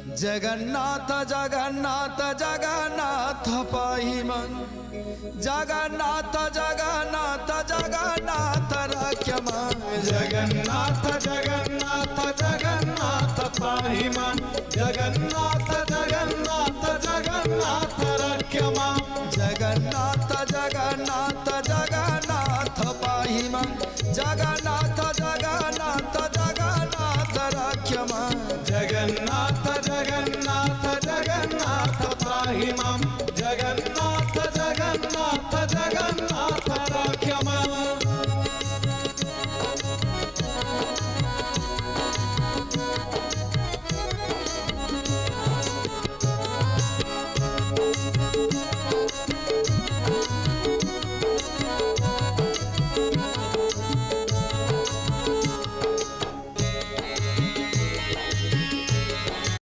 जगन्नाथ जगन्नाथ जगन्नाथ पाहि मन जगन्नाथ जगन्नाथ जगन्नाथ रक्षमा जगन्नाथ जगन्नाथ जगन्नाथ पाहि मां जगन्नाथ जगन्नाथ जगन्नाथ रक्षमा जगन्नाथ जगन्नाथ जगन्नाथ पाहि मन जगन्नाथ जगन्नाथ जगन्नाथ रक्षमा जगन्नाथ जगन्नाथ जगन्नाथ पाहि मां